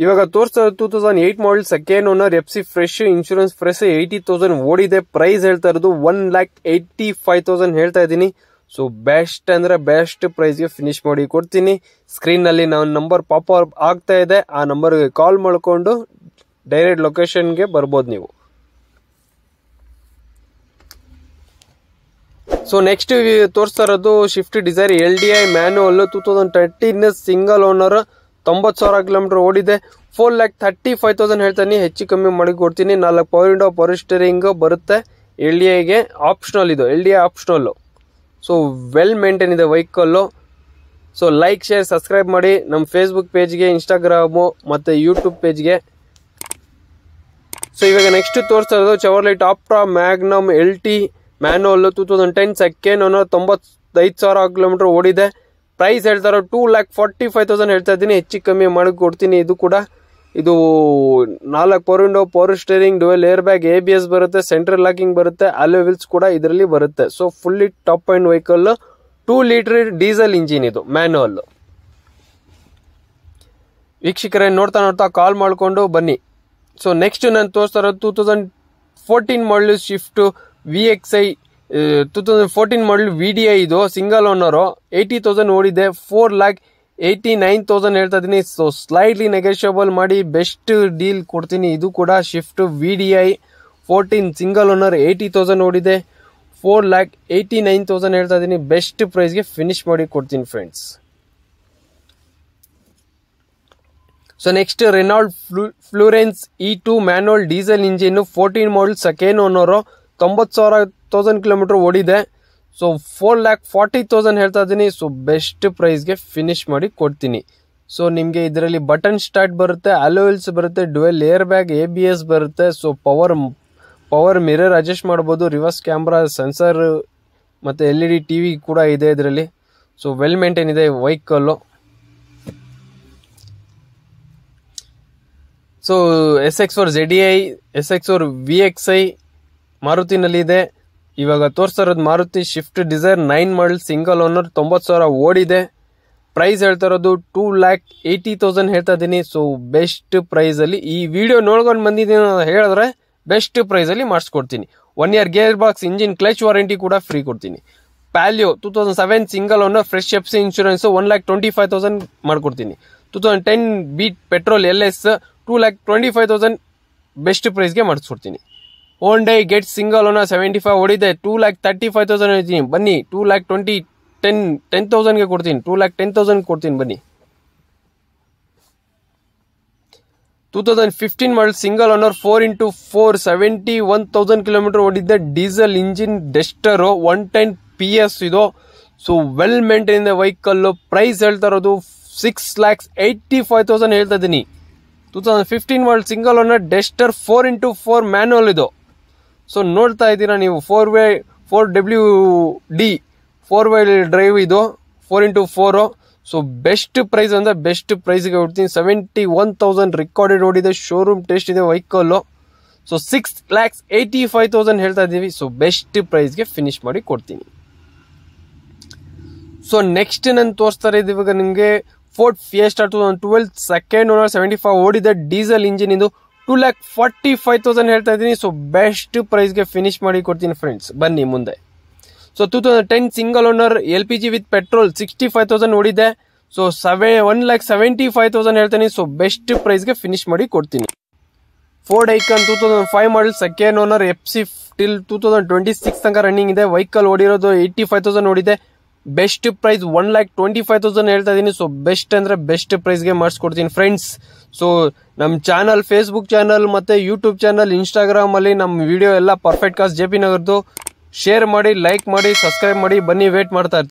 ಇವಾಗ ತೋರಿಸ್ತಾ 2008 model second owner FC fresh insurance fresh 80,000 ಓಡಿದೆ. ಪ್ರೈಸ್ ಹೇಳ್ತಾ ಇರೋದು 1,85,000 ಹೇಳ್ತಾ ಇದ್ದೀನಿ. ಸೊ ಬೆಸ್ಟ್ ಅಂದ್ರೆ ಬೆಸ್ಟ್ ಪ್ರೈಸ್ಗೆ ಫಿನಿಶ್ ಮಾಡಿ ಕೊಡ್ತೀನಿ. ಸ್ಕ್ರೀನ್ ನಲ್ಲಿ ನಾವು ನಂಬರ್ ಪಾಪ್ ಆಗ್ತಾ ಇದೆ, ಆ ನಂಬರ್ಗೆ ಕಾಲ್ ಮಾಡ್ಕೊಂಡು ಡೈರೆಕ್ಟ್ ಲೊಕೇಶನ್ಗೆ ಬರ್ಬೋದು ನೀವು. ಸೊ ನೆಕ್ಸ್ಟ್ ತೋರಿಸ್ತಾ ಇರೋದು Swift Dzire LDI manual 2013 single owner 90,000 kilometre ಓಡಿದೆ. 4,35,000 ಹೇಳ್ತಾನೆ, ಹೆಚ್ಚು ಕಮ್ಮಿ ಮಾಡಿ ಕೊಡ್ತೀನಿ. 4 ಪವರ್ ವಿಂಡೋ ಪವರ್ ಸ್ಟೀರಿಂಗ್ ಬರುತ್ತೆ. LDIಗೆ ಆಪ್ಷನಲ್, ಇದು LDI optional. So well maintain ಇದೆ vehicle. So like share subscribe ಮಾಡಿ ನಮ್ಮ ಫೇಸ್ಬುಕ್ ಪೇಜ್ಗೆ, ಇನ್ಸ್ಟಾಗ್ರಾಮು ಮತ್ತು ಯೂಟ್ಯೂಬ್ ಪೇಜ್ಗೆ. ಸೊ ಇವಾಗ ನೆಕ್ಸ್ಟ್ ತೋರಿಸ್ತಾ ಇರೋದು Chevrolet Optra Magnum LT manual 2010 second owner 95,000 kilometre ಓಡಿದೆ. ಪ್ರೈಸ್ ಹೇಳ್ತಾ ಇರೋ 2,45,000 ಹೇಳ್ತಾ ಇದ್ದೀನಿ, ಹೆಚ್ಚು ಕಮ್ಮಿ ಮಾಡಿ ಕೊಡ್ತೀನಿ. ಇದು ಕೂಡ ಇದು 4 power window power steering dual air bag ABS ಬರುತ್ತೆ, ಸೆಂಟ್ರಲ್ ಲಾಕಿಂಗ್ ಬರುತ್ತೆ, ಅಲೋಯ್ ವೀಲ್ಸ್ ಕೂಡ ಇದರಲ್ಲಿ ಬರುತ್ತೆ. So fully top and vehicle, 2 litre diesel engine ಇದು ಮ್ಯಾನುವಲ್. ವೀಕ್ಷಕರೇ ನೋಡ್ತಾ ಕಾಲ್ ಮಾಡ್ಕೊಂಡು ಬನ್ನಿ. ಸೊ ನೆಕ್ಸ್ಟ್ ನಾನು ತೋರಿಸ್ತಾ ಇರೋದು 2014 ಮಾಡಲ್ ಶಿಫ್ಟ್ VXI 2014 ಮಾಡಲ್ VDI, ಇದು ಸಿಂಗಲ್ ಓನರು 80,000 ಓಡಿದೆ. 4,89,000 ಹೇಳ್ತಾ ಇದೀನಿ. ಸೊ ಸ್ಲೈಟ್ಲಿ ನೆಗೋಷಿಯಬಲ್ ಮಾಡಿ ಬೆಸ್ಟ್ ಡೀಲ್ ಕೊಡ್ತೀನಿ. ಇದು ಕೂಡ ಶಿಫ್ಟ್ VDI 14 ಸಿಂಗಲ್ ಓನರ್ 80,000 ಓಡಿದೆ. 4,89,000 ಹೇಳ್ತಾ ಇದೀನಿ, ಬೆಸ್ಟ್ ಪ್ರೈಸ್ಗೆ ಫಿನಿಶ್ ಮಾಡಿ ಕೊಡ್ತೀನಿ friends. So next Renault Fluence E2 manual diesel engine 14 model second owner 90,000 kilometre ಓಡಿದೆ. ಸೊ 4,40,000 ಹೇಳ್ತಾ ಇದ್ದೀನಿ. ಸೊ ಬೆಸ್ಟ್ ಪ್ರೈಸ್ಗೆ ಫಿನಿಶ್ ಮಾಡಿ ಕೊಡ್ತೀನಿ. ಸೊ ನಿಮಗೆ ಇದರಲ್ಲಿ ಬಟನ್ ಸ್ಟಾರ್ಟ್ ಬರುತ್ತೆ, ಅಲೋಯ್ಸ್ ಬರುತ್ತೆ, ಡುವೆಲ್ ಏರ್ ಬ್ಯಾಗ್ ABS ಬರುತ್ತೆ. ಸೊ ಪವರ್ ಮಿರರ್ ಅಡ್ಜಸ್ಟ್ ಮಾಡ್ಬೋದು, ರಿವರ್ಸ್ ಕ್ಯಾಮ್ರಾ, ಸೆನ್ಸರ್ ಮತ್ತು LED TV ಕೂಡ ಇದೆ ಇದರಲ್ಲಿ. ಸೊ ವೆಲ್ ಮೇಂಟೈನ್ ಇದೆ vehicle. So SX4 ZDI, SX4 VXI ಮಾರುತಿನಲ್ಲಿದೆ. ಇವಾಗ ತೋರಿಸ್ತಾ ಇರೋದು ಮಾರುತಿ ಶಿಫ್ಟ್ ಡಿಸೈರ್ 9 ಮಾಡಲ್ ಸಿಂಗಲ್ ಓನರ್ 90,000 ಓಡಿದೆ. ಪ್ರೈಸ್ ಹೇಳ್ತಾ ಇರೋದು 2,80,000 ಹೇಳ್ತಾ ಇದ್ದೀನಿ. ಸೊ ಬೆಸ್ಟ್ ಪ್ರೈಸಲ್ಲಿ ಈ ವಿಡಿಯೋ ನೋಡ್ಕೊಂಡು ಬಂದಿದ್ದೀನಿ ಹೇಳಿದ್ರೆ ಬೆಸ್ಟ್ ಪ್ರೈಸಲ್ಲಿ ಮಾಡಿಸ್ಕೊಡ್ತೀನಿ. 1 year gear box, engine, clutch warranty ಕೂಡ ಫ್ರೀ ಕೊಡ್ತೀನಿ. Palio 2007 single owner fresh FC insurance 1,25,000 ಮಾಡ್ಕೊಡ್ತೀನಿ. 2010 ಬೀಟ್ ಪೆಟ್ರೋಲ್ LS 2,25,000 ಬೆಸ್ಟ್ ಪ್ರೈಸ್ಗೆ ಮಾಡಿಸ್ಕೊಡ್ತೀನಿ. Hyundai ಗೆಟ್ ಸಿಂಗಲ್ ಓನರ್ 75 ಓಡಿದೆ. 2,35,000 ಹೇಳ್ತೀನಿ, ಬನ್ನಿ. 10,000ಗೆ ಕೊಡ್ತೀನಿ, 2,10,000 ಕೊಡ್ತೀನಿ, ಬನ್ನಿ. 2015 model single owner 4x4 71,000 kilometre ಓಡಿದ್ದೆ. ಡೀಸೆಲ್ ಇಂಜಿನ್ ಡೆಸ್ಟರ್ 110 PS ಇದು. So well maintain vehicle. Price ಹೇಳ್ತಾ ಇರೋದು 6,85,000 ಹೇಳ್ತಾ ಇದ್ದೀನಿ. 2015 model single owner Duster 4x4 manual ಇದು. ಸೊ ನೋಡ್ತಾ ಇದ್ದೀರಾ ನೀವು, 4WD 4 ವೀಲ್ ಡ್ರೈವ್ ಇದು, 4x4. ಸೊ ಬೆಸ್ಟ್ ಪ್ರೈಸ್ ಅಂದ್ರೆ ಬೆಸ್ಟ್ ಪ್ರೈಸ್ಗೆ ಕೊಡ್ತೀನಿ. 71,000 ರೆಕಾರ್ಡೆಡ್ ಓಡಿದೆ, ಶೋರೂಮ್ ಟೆಸ್ಟ್ ಇದೆ ವೆಹಿಕಲ್. ಸೊ 6,85,000 ಹೇಳ್ತಾ ಇದ್ದೀವಿ. ಸೊ ಬೆಸ್ಟ್ ಪ್ರೈಸ್ಗೆ ಫಿನಿಶ್ ಮಾಡಿ ಕೊಡ್ತೀನಿ. ಸೊ ನೆಕ್ಸ್ಟ್ ನಾನು ತೋರಿಸ್ತಾ ಇದ್ದೀವಿ ಇವಾಗ ನಿಮಗೆ ಫೋರ್ಡ್ ಫಿಯೆಸ್ಟಾ 2012 ಸೆಕೆಂಡ್ ಓನರ್ 75 ಓಡಿದೆ. ಡೀಸೆಲ್ ಇಂಜಿನ್ ಇದು 2,45,000 ಹೇಳ್ತಾ ಇದ್ದೀನಿ. ಸೊ ಬೆಸ್ಟ್ ಪ್ರೈಸ್ಗೆ ಫಿನಿಶ್ ಮಾಡಿ ಕೊಡ್ತೀನಿ ಫ್ರೆಂಡ್ಸ್, ಬನ್ನಿ ಮುಂದೆ. So 2010 single owner LPG with petrol 65,000 ಓಡಿದೆ. ಸೊ 1,75,000 ಹೇಳ್ತೀನಿ. ಸೊ ಬೆಸ್ಟ್ ಪ್ರೈಸ್ಗೆ ಫಿನಿಶ್ ಮಾಡಿ ಕೊಡ್ತೀನಿ. Ford icon 2005 model second owner FC till 2026 ತನಕ ರನ್ನಿಂಗ್ ಇದೆ. ವೆಹಿಕಲ್ ಓಡಿರೋದು 85,000 ಓಡಿದೆ. ಬೆಸ್ಟ್ ಪ್ರೈಸ್ 1,25,000 ಹೇಳ್ತಾ ಇದೀನಿ. ಸೊ ಬೆಸ್ಟ್ ಅಂದ್ರೆ ಬೆಸ್ಟ್ ಪ್ರೈಸ್ಗೆ ಮಾಡಿಸ್ಕೊಡ್ತೀನಿ ಫ್ರೆಂಡ್ಸ್. ಸೊ ನಮ್ಮ ಚಾನಲ್, ಫೇಸ್ಬುಕ್ ಚಾನಲ್ ಮತ್ತೆ ಯೂಟ್ಯೂಬ್ ಚಾನಲ್, ಇನ್ಸ್ಟಾಗ್ರಾಮ್ ಅಲ್ಲಿ ನಮ್ಮ ವಿಡಿಯೋ ಎಲ್ಲ ಪರ್ಫೆಕ್ಟ್ ಕಾಸ್ಟ್ JP ನಗರ್ದು. ಶೇರ್ ಮಾಡಿ, ಲೈಕ್ ಮಾಡಿ, ಸಬ್ಸ್ಕ್ರೈಬ್ ಮಾಡಿ, ಬನ್ನಿ ವೇಟ್ ಮಾಡ್ತಾ ಇರ್ತೀನಿ.